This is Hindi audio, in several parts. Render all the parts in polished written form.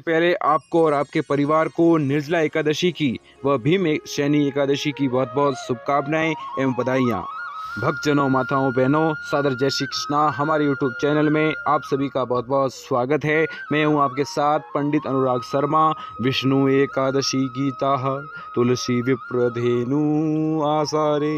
पहले आपको और आपके परिवार को निर्जला एकादशी की व भीम शैनी एकादशी की बहुत बहुत शुभकामनाएं एवं बधाइयाँ। भक्तजनों, माताओं, बहनों, सादर जय श्री कृष्णा। हमारे YouTube चैनल में आप सभी का बहुत बहुत स्वागत है। मैं हूं आपके साथ पंडित अनुराग शर्मा। विष्णु एकादशी गीता तुलसी विप्रधेनु आसारे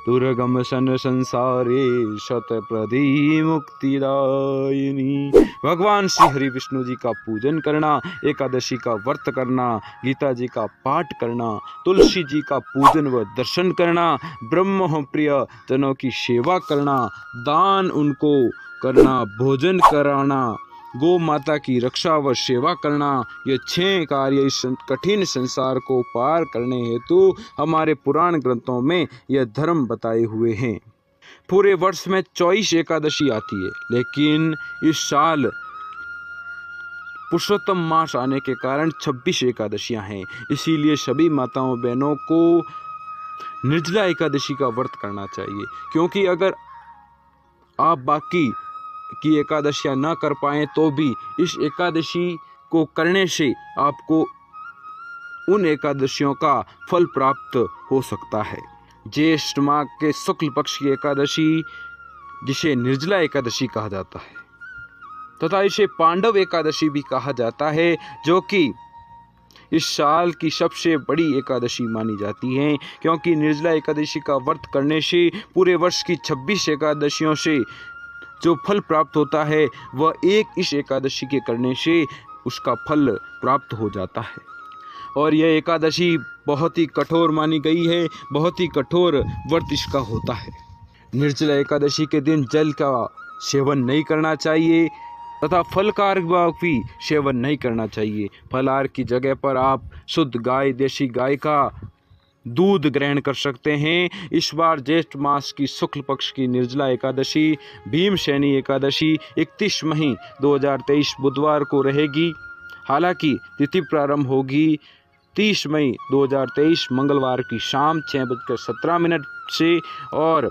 दुर्गम सन संसारे शतप्रदी मुक्तिदायिनी। भगवान श्री हरि विष्णु जी का पूजन करना, एकादशी का व्रत करना, गीता जी का पाठ करना, तुलसी जी का पूजन व दर्शन करना, ब्रह्म प्रिय जनों की सेवा करना, दान उनको करना, भोजन कराना, गौ माता की रक्षा व सेवा करना, ये 6 कार्य इस कठिन संसार को पार करने हेतु हमारे पुराण ग्रंथों में यह धर्म बताए हुए हैं। पूरे वर्ष में 24 एकादशी आती है, लेकिन इस साल पुरुषोत्तम मास आने के कारण 26 एकादशियां हैं। इसीलिए सभी माताओं बहनों को निर्जला एकादशी का व्रत करना चाहिए, क्योंकि अगर आप बाकी की एकादशियां ना कर पाएं तो भी इस एकादशी को करने से आपको उन एकादशियों का फल प्राप्त हो सकता है। ज्येष्ठ माह के शुक्ल पक्ष की एकादशी, जिसे निर्जला एकादशी कहा जाता है, तथा इसे पांडव एकादशी भी कहा जाता है, जो कि इस साल की सबसे बड़ी एकादशी मानी जाती है, क्योंकि निर्जला एकादशी का व्रत करने से पूरे वर्ष की 26 एकादशियों से जो फल प्राप्त होता है वह एक इस एकादशी के करने से उसका फल प्राप्त हो जाता है। और यह एकादशी बहुत ही कठोर मानी गई है, बहुत ही कठोर व्रत इसका होता है। निर्जला एकादशी के दिन जल का सेवन नहीं करना चाहिए तथा फलकार का भी सेवन नहीं करना चाहिए। फलाहार की जगह पर आप शुद्ध गाय, देशी गाय का दूध ग्रहण कर सकते हैं। इस बार ज्येष्ठ मास की शुक्ल पक्ष की निर्जला एकादशी भीम शैनी एकादशी 31 मई 2023 बुधवार को रहेगी। हालांकि तिथि प्रारंभ होगी 30 मई 2023 मंगलवार की शाम 6:17 से और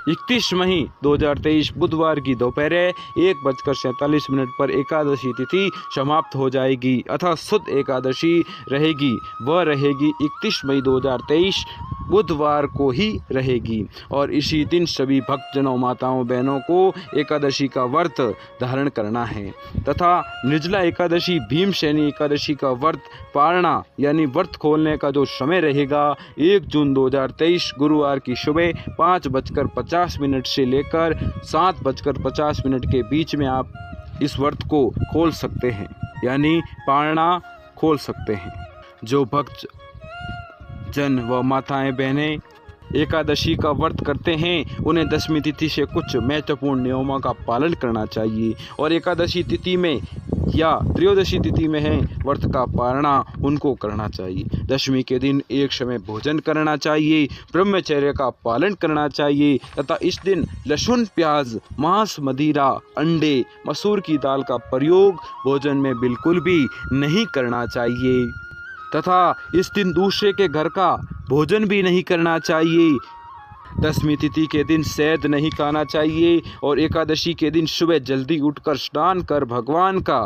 31 मई 2023 बुधवार की दोपहर 1:47 पर एकादशी तिथि समाप्त हो जाएगी, अतः शुद्ध एकादशी रहेगी वह रहेगी 31 मई 2023 बुधवार को ही रहेगी। और इसी दिन सभी भक्तजनों, माताओं, बहनों को एकादशी का व्रत धारण करना है तथा निर्जला एकादशी भीम शैनी एकादशी का व्रत पारना यानी व्रत खोलने का जो समय रहेगा 1 जून 2023 गुरुवार की सुबह 5:50 से लेकर 7:50 के बीच में आप इस व्रत को खोल सकते हैं, यानी पारना खोल सकते हैं। जो भक्त जन व माताएं बहनें एकादशी का व्रत करते हैं उन्हें दशमी तिथि से कुछ महत्वपूर्ण नियमों का पालन करना चाहिए, और एकादशी तिथि में या त्रयोदशी तिथि में है व्रत का पारणा उनको करना चाहिए। दशमी के दिन एक समय भोजन करना चाहिए, ब्रह्मचर्य का पालन करना चाहिए तथा इस दिन लहसुन, प्याज, मांस, मदिरा, अंडे, मसूर की दाल का प्रयोग भोजन में बिल्कुल भी नहीं करना चाहिए तथा इस दिन दूसरे के घर का भोजन भी नहीं करना चाहिए। दशमी तिथि के दिन शहद नहीं खाना चाहिए और एकादशी के दिन सुबह जल्दी उठकर स्नान कर भगवान का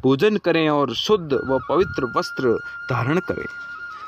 पूजन करें और शुद्ध व पवित्र वस्त्र धारण करें।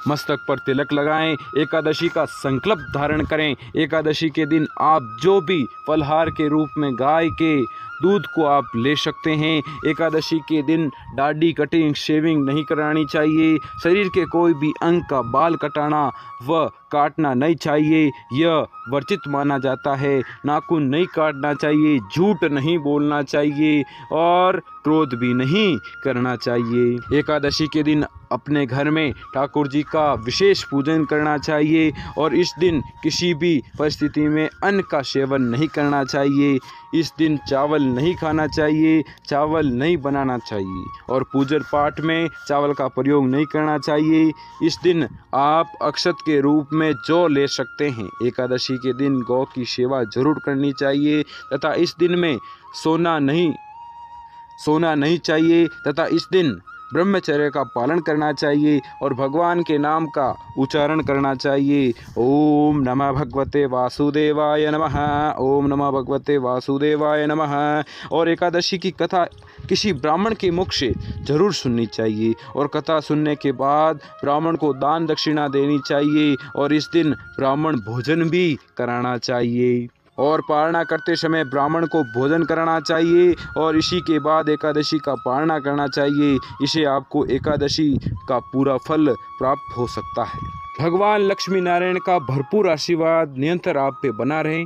मस्तक पर तिलक लगाएं, एकादशी का संकल्प धारण करें। एकादशी के दिन आप जो भी फलहार के रूप में गाय के दूध को आप ले सकते हैं। एकादशी के दिन दाढ़ी कटिंग, शेविंग नहीं करानी चाहिए। शरीर के कोई भी अंग का बाल कटाना व काटना नहीं चाहिए, यह वर्जित माना जाता है। नाखून नहीं काटना चाहिए, झूठ नहीं बोलना चाहिए और क्रोध भी नहीं करना चाहिए। एकादशी के दिन अपने घर में ठाकुर जी का विशेष पूजन करना चाहिए और इस दिन किसी भी परिस्थिति में अन्न का सेवन नहीं करना चाहिए। इस दिन चावल नहीं खाना चाहिए, चावल नहीं बनाना चाहिए और पूजन पाठ में चावल का प्रयोग नहीं करना चाहिए। इस दिन आप अक्षत के रूप में जौ ले सकते हैं। एकादशी के दिन गौ की सेवा जरूर करनी चाहिए तथा इस दिन में सोना नहीं चाहिए तथा इस दिन ब्रह्मचर्य का पालन करना चाहिए और भगवान के नाम का उच्चारण करना चाहिए। ओम नमः भगवते वासुदेवाय नमः, ओम नमः भगवते वासुदेवाय नमः। और एकादशी की कथा किसी ब्राह्मण के मुख से जरूर सुननी चाहिए और कथा सुनने के बाद ब्राह्मण को दान दक्षिणा देनी चाहिए और इस दिन ब्राह्मण भोजन भी कराना चाहिए और पारणा करते समय ब्राह्मण को भोजन कराना चाहिए और इसी के बाद एकादशी का पारणा करना चाहिए। इसे आपको एकादशी का पूरा फल प्राप्त हो सकता है। भगवान लक्ष्मी नारायण का भरपूर आशीर्वाद निरंतर आप पे बना रहे।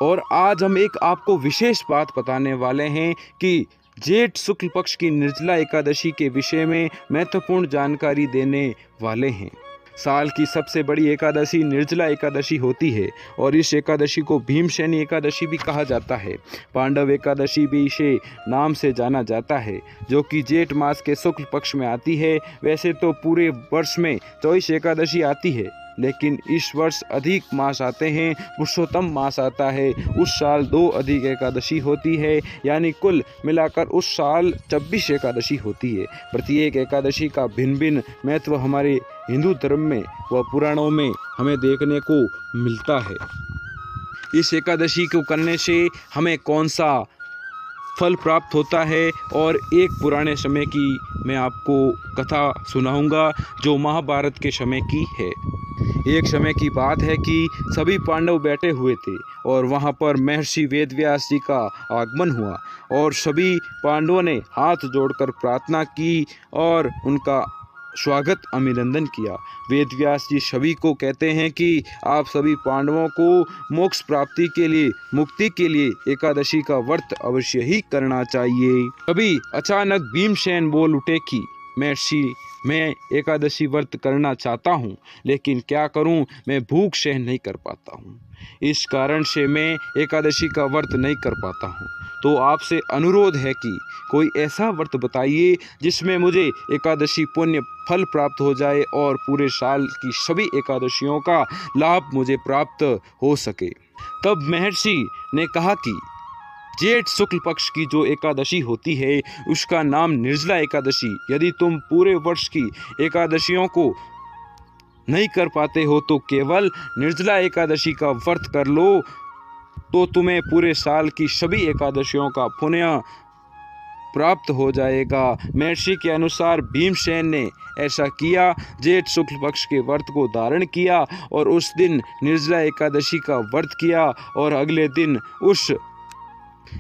और आज हम एक आपको विशेष बात बताने वाले हैं कि जेठ शुक्ल पक्ष की निर्जला एकादशी के विषय में महत्वपूर्ण जानकारी देने वाले हैं। साल की सबसे बड़ी एकादशी निर्जला एकादशी होती है और इस एकादशी को भीमसेनी एकादशी भी कहा जाता है। पांडव एकादशी भी इसे नाम से जाना जाता है, जो कि जेठ मास के शुक्ल पक्ष में आती है। वैसे तो पूरे वर्ष में 24 एकादशी आती है, लेकिन इस वर्ष अधिक मास आते हैं, पुरुषोत्तम मास आता है। उस साल 2 अधिक एकादशी होती है, यानी कुल मिलाकर उस साल 26 एकादशी होती है। प्रत्येक एकादशी का भिन्न भिन्न महत्व हमारे हिंदू धर्म में व पुराणों में हमें देखने को मिलता है। इस एकादशी को करने से हमें कौन सा फल प्राप्त होता है और एक पुराने समय की मैं आपको कथा सुनाऊंगा जो महाभारत के समय की है। एक समय की बात है कि सभी पांडव बैठे हुए थे और वहां पर महर्षि वेदव्यास जी का आगमन हुआ और सभी पांडवों ने हाथ जोड़कर प्रार्थना की और उनका स्वागत अभिनंदन किया। वेदव्यास जी सभी को कहते हैं कि आप सभी पांडवों को मोक्ष प्राप्ति के लिए, मुक्ति के लिए एकादशी का व्रत अवश्य ही करना चाहिए। तभी अचानक भीमसेन बोल उठे कि महर्षि, मैं एकादशी व्रत करना चाहता हूँ, लेकिन क्या करूँ, मैं भूख सहन नहीं कर पाता हूँ। इस कारण से मैं एकादशी का व्रत नहीं कर पाता हूँ। तो आपसे अनुरोध है कि कोई ऐसा व्रत बताइए जिसमें मुझे एकादशी पुण्य फल प्राप्त हो जाए और पूरे साल की सभी एकादशियों का लाभ मुझे प्राप्त हो सके। तब महर्षि ने कहा कि जेठ शुक्ल पक्ष की जो एकादशी होती है उसका नाम निर्जला एकादशी। यदि तुम पूरे वर्ष की एकादशियों को नहीं कर पाते हो तो केवल निर्जला एकादशी का व्रत कर लो, तो तुम्हें पूरे साल की सभी एकादशियों का पुण्य प्राप्त हो जाएगा। महर्षि के अनुसार भीमसेन ने ऐसा किया, जेठ शुक्ल पक्ष के व्रत को धारण किया और उस दिन निर्जला एकादशी का व्रत किया और अगले दिन उस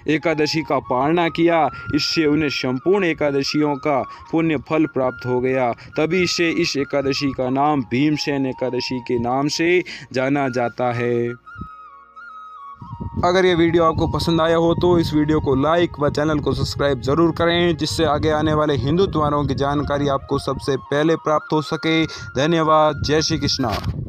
एकादशी का पारणा किया। इससे उन्हें संपूर्ण एकादशियों का पुण्य फल प्राप्त हो गया। तभी से इस एकादशी का नाम भीमसेन एकादशी के नाम से जाना जाता है। अगर ये वीडियो आपको पसंद आया हो तो इस वीडियो को लाइक व चैनल को सब्सक्राइब ज़रूर करें, जिससे आगे आने वाले हिंदू त्योहारों की जानकारी आपको सबसे पहले प्राप्त हो सके। धन्यवाद। जय श्री कृष्णा।